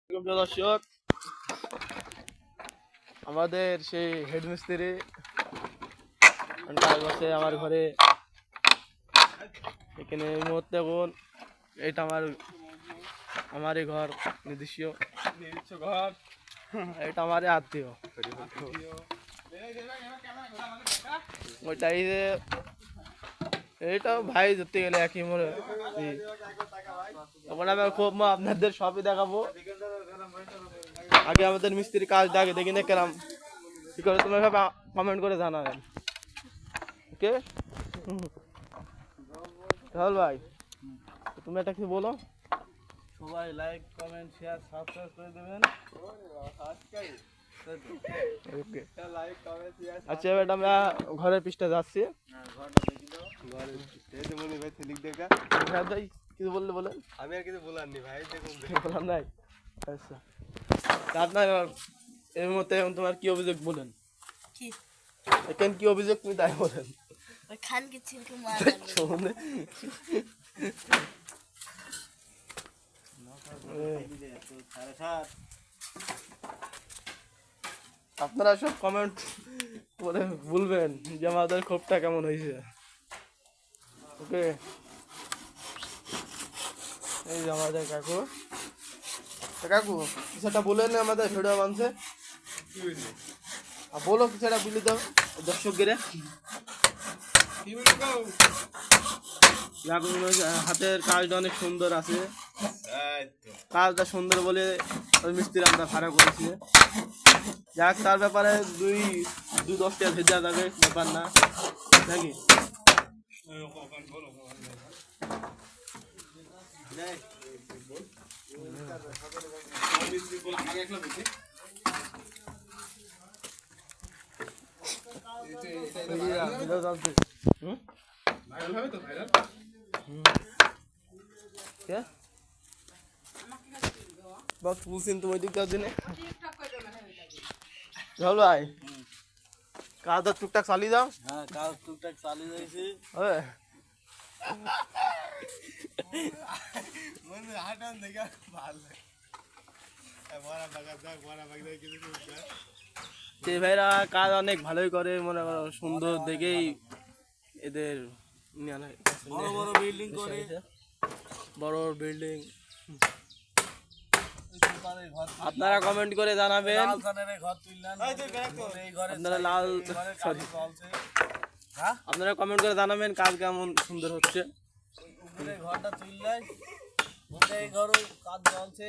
প্রিয় দর্শক, আমাদের সেই হেডমিস্ত্রি কাজ করছে আমার ঘরে। এখানে এই মুহূর্তে এখন এটা আমারই ঘর, নিজস্ব ঘর। এটা আমারই আত্মীয়। ওইটাই যে এইটা ভাই ধরতে গেলে একই মনে। তখন আমি খুব আপনাদের সবই দেখাবো। আগে আমাদের মিস্ত্রি কাজটা আগে দেখে দেখলাম কি করে, তুমি সব কমেন্ট করে জানাবেন। ওকে রাহুল ভাই, তুমি একটা কি বলো? সবাই লাইক কমেন্ট শেয়ার সাবস্ক্রাইব করে দেবেন। আচ্ছা, এবার আমরা ঘরের পৃষ্ঠে যাচ্ছি। কিছু বললে বলেন। আমি আর কিছু বলার নেই ভাই, দেখুন বললাম নাই। আচ্ছা, আপনার এর মধ্যে এখন তোমার কি অভিযোগ বলেন? এখানে কি অভিযোগ তুমি তাই বলেন। আপনারা সব কমেন্ট করে বলবেন যে আমাদের ক্ষোভটা কেমন হয়েছে। ওকে, এই যে আমাদের কাকু কিছুটা বলেন আমাদের ভিডিও বানছে। বলো কিছুটা বলে দাও দর্শকদের। হাতের কাজটা অনেক সুন্দর আছে, কাজটা সুন্দর বলে ওই মিস্ত্রি আমরা ভাড়া করেছি। যাক, তার ব্যাপারে দুই 10 টাকা ভেজা যাবে, ব্যাপার না নাকি? বক্স বুঝছেন তুমি দিকটার দিনে রাহুল ভাই, কাজটা টুকটাক চালিয়ে যাও। হ্যাঁ, কাজ টুকটাক চালিয়ে যাইছি। ভাইরা কাজ অনেক ভালোই করে, মনে করো সুন্দর দেখেই এদের বড় বড় বিল্ডিং করে, বড় বিল্ডিং। আপনারা কমেন্ট করে জানাবেন আপনারা কমেন্ট করে জানাবেন কাজ কেমন সুন্দর হচ্ছে। ঘরটা তুললে ঘর কাজ চলছে।